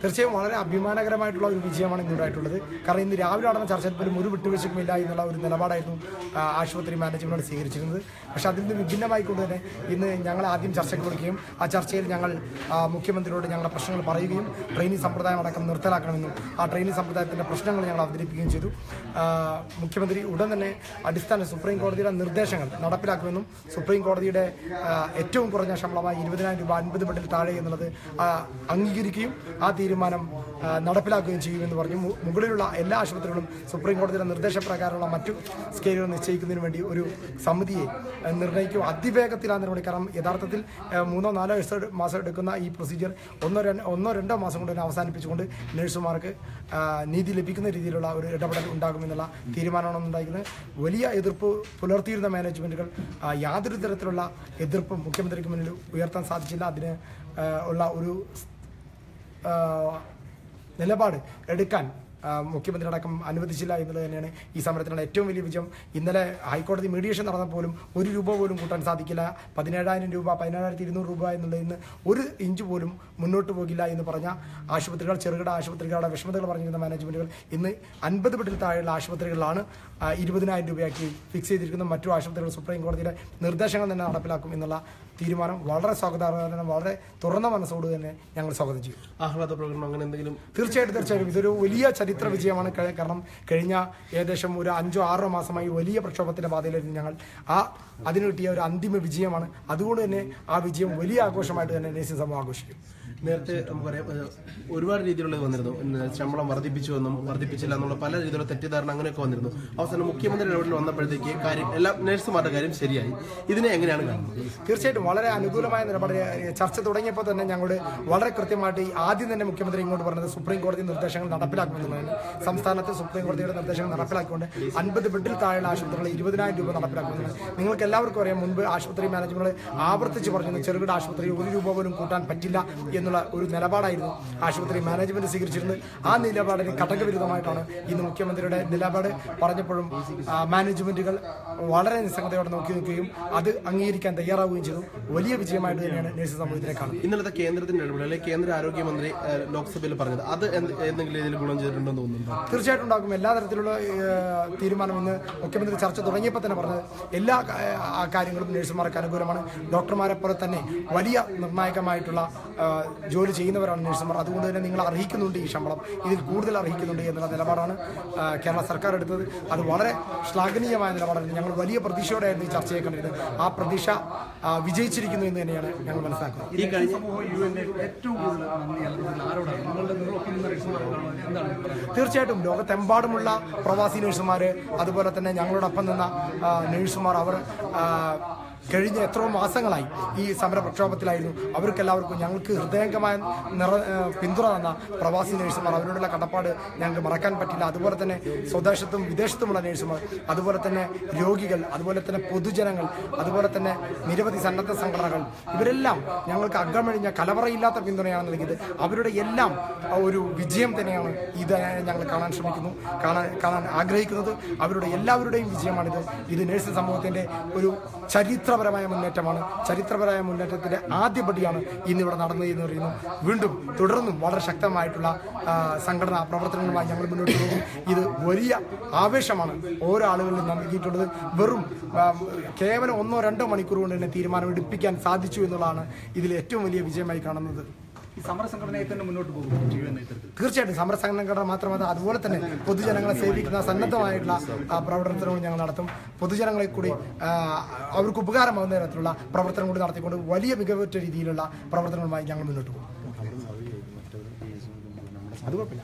തീർച്ചയായും വളരെ അഭിമാനകരമായിട്ടുള്ള ഒരു വിജയമാണ് ഇന്നുണ്ടായിട്ടുള്ളത്. കാരണം ഇന്ന് രാവിലെ നടന്ന ചർച്ചയിൽ പോലും ഒരു വിട്ടുവീഴ്ചയുമില്ല എന്നുള്ള ഒരു നിലപാടായിരുന്നു ആശുപത്രി മാനേജ്മെന്റ് സ്വീകരിച്ചിരുന്നത്. പക്ഷേ അതിൽ നിന്ന് വിഭിന്നമായിക്കൊണ്ട് തന്നെ ഇന്ന് ഞങ്ങൾ ആദ്യം ചർച്ചയ്ക്ക് വിളിക്കുകയും ആ ചർച്ചയിൽ ഞങ്ങൾ മുഖ്യമന്ത്രിയോട് ഞങ്ങളുടെ പ്രശ്നങ്ങൾ പറയുകയും ട്രെയിനിങ് സമ്പ്രദായം അടക്കം നിർത്തലാക്കണമെന്നും ആ ട്രെയിനിങ് സമ്പ്രദായത്തിൻ്റെ പ്രശ്നങ്ങൾ ഞങ്ങൾ അവതരിപ്പിക്കുകയും ചെയ്തു. മുഖ്യമന്ത്രി ഉടൻ തന്നെ അടിസ്ഥാന സുപ്രീം കോടതിയുടെ നിർദ്ദേശങ്ങൾ നടപ്പിലാക്കുമെന്നും സുപ്രീം കോടതിയുടെ ഏറ്റവും കുറഞ്ഞ ശമ്പളമായ 20,000 രൂപ 50 ബെഡിൽ താഴെ എന്നുള്ളത് അംഗീകരിക്കുകയും ആ തീരുമാനം നടപ്പിലാക്കുകയും ചെയ്യുമെന്ന് പറഞ്ഞു. മുകളിലുള്ള എല്ലാ ആശുപത്രികളും സുപ്രീം കോടതിയുടെ നിർദ്ദേശപ്രകാരമുള്ള മറ്റു സ്കെയിലുകൾ നിശ്ചയിക്കുന്നതിന് വേണ്ടി ഒരു സമിതിയെ നിർണ്ണയിക്കും. അതിവേഗത്തിലാണ് നടപടി. കാരണം യഥാർത്ഥത്തിൽ 3-4 മാസം എടുക്കുന്ന ഈ പ്രൊസീജിയർ 1-2 മാസം കൊണ്ട് തന്നെ അവസാനിപ്പിച്ചുകൊണ്ട് നഴ്സുമാർക്ക് നീതി ലഭിക്കുന്ന രീതിയിലുള്ള ഒരു ഇടപെടൽ ഉണ്ടാകുമെന്നുള്ള തീരുമാനമാണ് ഉണ്ടായിരിക്കുന്നത്. വലിയ എതിർപ്പ് പുലർത്തിയിരുന്ന മാനേജ്മെന്റുകൾ യാതൊരു തരത്തിലുള്ള എതിർപ്പും മുഖ്യമന്ത്രിക്ക് മുന്നിൽ ഉയർത്താൻ സാധിച്ചില്ല. അതിന് ഉള്ള ഒരു നിലപാട് എടുക്കാൻ മുഖ്യമന്ത്രി അടക്കം അനുവദിച്ചില്ല എന്നുള്ളത് തന്നെയാണ് ഈ സമരത്തിനുള്ള ഏറ്റവും വലിയ വിജയം. ഇന്നലെ ഹൈക്കോടതി മീഡിയേഷൻ നടന്നപ്പോലും 1 രൂപ പോലും കൂട്ടാൻ സാധിക്കില്ല, 17,000 രൂപ 17,200 രൂപ എന്നുള്ളതിൽ നിന്ന് 1 ഇഞ്ച് പോലും മുന്നോട്ട് പോകില്ല എന്ന് പറഞ്ഞ ആശുപത്രികൾ, ചെറുകിട ആശുപത്രികളുടെ വിഷമതകൾ പറഞ്ഞിരുന്ന മാനേജ്മെന്റുകൾ ഇന്ന് 50 ബെഡിൽ താഴെയുള്ള ആശുപത്രികളിലാണ് 20,000 രൂപയാക്കി ഫിക്സ് ചെയ്തിരിക്കുന്നത്. മറ്റു ആശുപത്രികൾ സുപ്രീം കോടതിയുടെ നിർദ്ദേശങ്ങൾ തന്നെ നടപ്പിലാക്കും എന്നുള്ള തീരുമാനം വളരെ സ്വാഗതാർഹം, വളരെ തുറന്ന മനസ്സോട് തന്നെ ഞങ്ങൾ സ്വാഗതം ചെയ്യും. ആഹ്ലാദ പ്രകടനം അങ്ങനെ എന്തെങ്കിലും? തീർച്ചയായിട്ടും ഇതൊരു വലിയ ചരിത്ര വിജയമാണ്. കാരണം കഴിഞ്ഞ ഏകദേശം ഒരു 5-6 മാസമായി വലിയ പ്രക്ഷോഭത്തിന്റെ പാതയിലായിരുന്നു ഞങ്ങൾ. അതിന് കിട്ടിയ ഒരു അന്തിമ വിജയമാണ്. അതുകൊണ്ട് തന്നെ ആ വിജയം വലിയ ആഘോഷമായിട്ട് തന്നെ നേഴ്സിംഗ് സമൂഹം ആഘോഷിക്കും. നേരത്തെ നമുക്കറിയാം ഒരുപാട് രീതിയിലുള്ളത് വന്നിരുന്നു. ശമ്പളം വർദ്ധിപ്പിച്ചുവെന്നും വർദ്ധിപ്പിച്ചില്ല എന്നുള്ള പല രീതിയിലുള്ള തെറ്റിദ്ധാരണ അങ്ങനെയൊക്കെ വന്നിരുന്നു. അവസാനം മുഖ്യമന്ത്രി ഇടപെടൽ വന്നപ്പോഴത്തേക്ക് കാര്യം എല്ലാം നഴ്സുമാരുടെ കാര്യം ശരിയായി. ഇതിനെ എങ്ങനെയാണ് കാണുന്നത്? തീർച്ചയായിട്ടും വളരെ അനുകൂലമായ നിലപാട്. ചർച്ച തുടങ്ങിയപ്പോൾ തന്നെ ഞങ്ങളോട് വളരെ കൃത്യമായിട്ട് ആദ്യം തന്നെ മുഖ്യമന്ത്രി ഇങ്ങോട്ട് പറഞ്ഞത് സുപ്രീം കോടതി നിർദ്ദേശങ്ങൾ നടപ്പിലാക്കുമെന്നുള്ളതാണ്. സംസ്ഥാനത്ത് സുപ്രീം കോടതിയുടെ നിർദ്ദേശങ്ങൾ നടപ്പിലാക്കിക്കൊണ്ട് 50 ബെഡിൽ താഴെയുള്ള ആശുപത്രികളിൽ 20,000 രൂപ നടപ്പിലാക്കുമെന്നാണ്. നിങ്ങൾക്ക് എല്ലാവർക്കും അറിയാം, മുൻപ് ആശുപത്രി മാനേജ്മെന്റ് ആവർത്തിച്ച് പറഞ്ഞിരുന്നു ചെറുകിട ആശുപത്രി 1 രൂപ പോലും കൂട്ടാൻ പറ്റില്ല എന്നുള്ള ഒരു നിലപാടായിരുന്നു ആശുപത്രി മാനേജ്മെന്റ് സ്വീകരിച്ചിരുന്നത്. ആ നിലപാടിന് ഘടകവിരുദ്ധമായിട്ടാണ് ഇന്ന് മുഖ്യമന്ത്രിയുടെ നിലപാട് പറഞ്ഞപ്പോഴും മാനേജ്മെന്റുകൾ വളരെ നിസ്സംഗതയോടെ നോക്കി നിൽക്കുകയും അത് അംഗീകരിക്കാൻ തയ്യാറാവുകയും ചെയ്തു. വലിയ വിജയമായിട്ട് തന്നെയാണ് നഴ്സിംഗ് സമൂഹത്തിനെ കാണുന്നത്. ഇന്നലത്തെ കേന്ദ്രത്തിന്റെ ഇടപെടൽ അല്ലെങ്കിൽ കേന്ദ്ര ആരോഗ്യമന്ത്രി ലോക്സഭയിൽ പറഞ്ഞത് അത് എന്തെങ്കിലും ഇതിൽ ഗുണം ചെയ്തിട്ടുണ്ടെന്ന് തോന്നുന്നുണ്ടോ? തീർച്ചയായിട്ടും ഉണ്ടാകും. എല്ലാ തരത്തിലുള്ള തീരുമാനം ഇന്ന് മുഖ്യമന്ത്രി ചർച്ച തുടങ്ങിയപ്പോൾ തന്നെ പറഞ്ഞത് എല്ലാ കാര്യങ്ങളും നഴ്സുമാർക്ക് അനുകൂലമാണ്. ഡോക്ടർമാരെ പോലെ തന്നെ വലിയ നിർണായകമായിട്ടുള്ള ജോലി ചെയ്യുന്നവരാണ് നഴ്സുമാർ. അതുകൊണ്ട് തന്നെ നിങ്ങൾ അർഹിക്കുന്നുണ്ട് ഈ ശമ്പളം, ഇതിൽ കൂടുതൽ അർഹിക്കുന്നുണ്ട് എന്നുള്ള നിലപാടാണ് കേരള സർക്കാർ എടുത്തത്. അത് വളരെ ശ്ലാഘനീയമായ നിലപാടാണ്. ഞങ്ങൾ വലിയ പ്രതീക്ഷയോടെയായിരുന്നു ഈ ചർച്ചയെ കണ്ടിരുന്നത്. ആ പ്രതീക്ഷ വിജയിച്ചിരിക്കുന്നു എന്ന് തന്നെയാണ് ഞങ്ങൾ മനസ്സിലാക്കുന്നത്. ഈ കഴിഞ്ഞ തീർച്ചയായിട്ടും ലോകത്തെമ്പാടുമുള്ള പ്രവാസി നഴ്സുമാര്, അതുപോലെ തന്നെ ഞങ്ങളോടൊപ്പം നിന്ന നഴ്സുമാർ, അവർ കഴിഞ്ഞ എത്രയോ മാസങ്ങളായി ഈ സമര പ്രക്ഷോഭത്തിലായിരുന്നു. അവർക്കെല്ലാവർക്കും ഞങ്ങൾക്ക് ഹൃദയംഗമായ പിന്തുണ തന്ന പ്രവാസി നഴ്സുമാർ, അവരോടുള്ള കടപ്പാട് ഞങ്ങൾക്ക് മറക്കാൻ പറ്റില്ല. അതുപോലെ തന്നെ സ്വദേശത്തും വിദേശത്തുമുള്ള നഴ്സുമാർ, അതുപോലെ തന്നെ രോഗികൾ, അതുപോലെ തന്നെ പൊതുജനങ്ങൾ, അതുപോലെ തന്നെ നിരവധി സന്നദ്ധ സംഘടനകൾ, ഇവരെല്ലാം ഞങ്ങൾക്ക് അകമഴിഞ്ഞ കലവറയില്ലാത്ത പിന്തുണയാണ് നൽകിയത്. അവരുടെ എല്ലാം ഒരു വിജയം തന്നെയാണ് ഇത് ഞങ്ങൾ കാണാൻ ശ്രമിക്കുന്നു, കാണാൻ ആഗ്രഹിക്കുന്നത്. അവരുടെ എല്ലാവരുടെയും വിജയമാണിത്. ഇത് നഴ്സിംഗ് സമൂഹത്തിന്റെ ഒരു ചരിത്രപരമായ മുന്നേറ്റമാണ്. ചരിത്രപരമായ മുന്നേറ്റത്തിന്റെ ആദ്യപടിയാണ് ഇന്നിവിടെ നടന്നത് എന്ന് പറയുന്നു. വീണ്ടും തുടർന്നും വളരെ ശക്തമായിട്ടുള്ള സംഘടനാ പ്രവർത്തനങ്ങളുമായി ഞങ്ങൾ മുന്നോട്ട് പോകും. ഇത് വലിയ ആവേശമാണ് ഓരോ ആളുകളിലും നൽകിയിട്ടുള്ളത്. വെറും കേവലം 1-2 മണിക്കൂർ കൊണ്ട് തന്നെ തീരുമാനം എടുപ്പിക്കാൻ സാധിച്ചു എന്നുള്ളതാണ് ഇതിൽ ഏറ്റവും വലിയ വിജയമായി കാണുന്നത്. തീർച്ചയായിട്ടും സമരസംഘടന മാത്രമല്ല, അതുപോലെ തന്നെ പൊതുജനങ്ങളെ സേവിക്കുന്ന സന്നദ്ധമായിട്ടുള്ള പ്രവർത്തനവും ഞങ്ങൾ നടത്തും. പൊതുജനങ്ങളെ കൂടി അവർക്ക് ഉപകാരമാകുന്ന തരത്തിലുള്ള പ്രവർത്തനം കൂടി നടത്തിക്കൊണ്ട് വലിയ മികവുറ്റ രീതിയിലുള്ള പ്രവർത്തനങ്ങളുമായി ഞങ്ങൾ മുന്നോട്ട് പോകും. അത് കുഴപ്പമില്ല.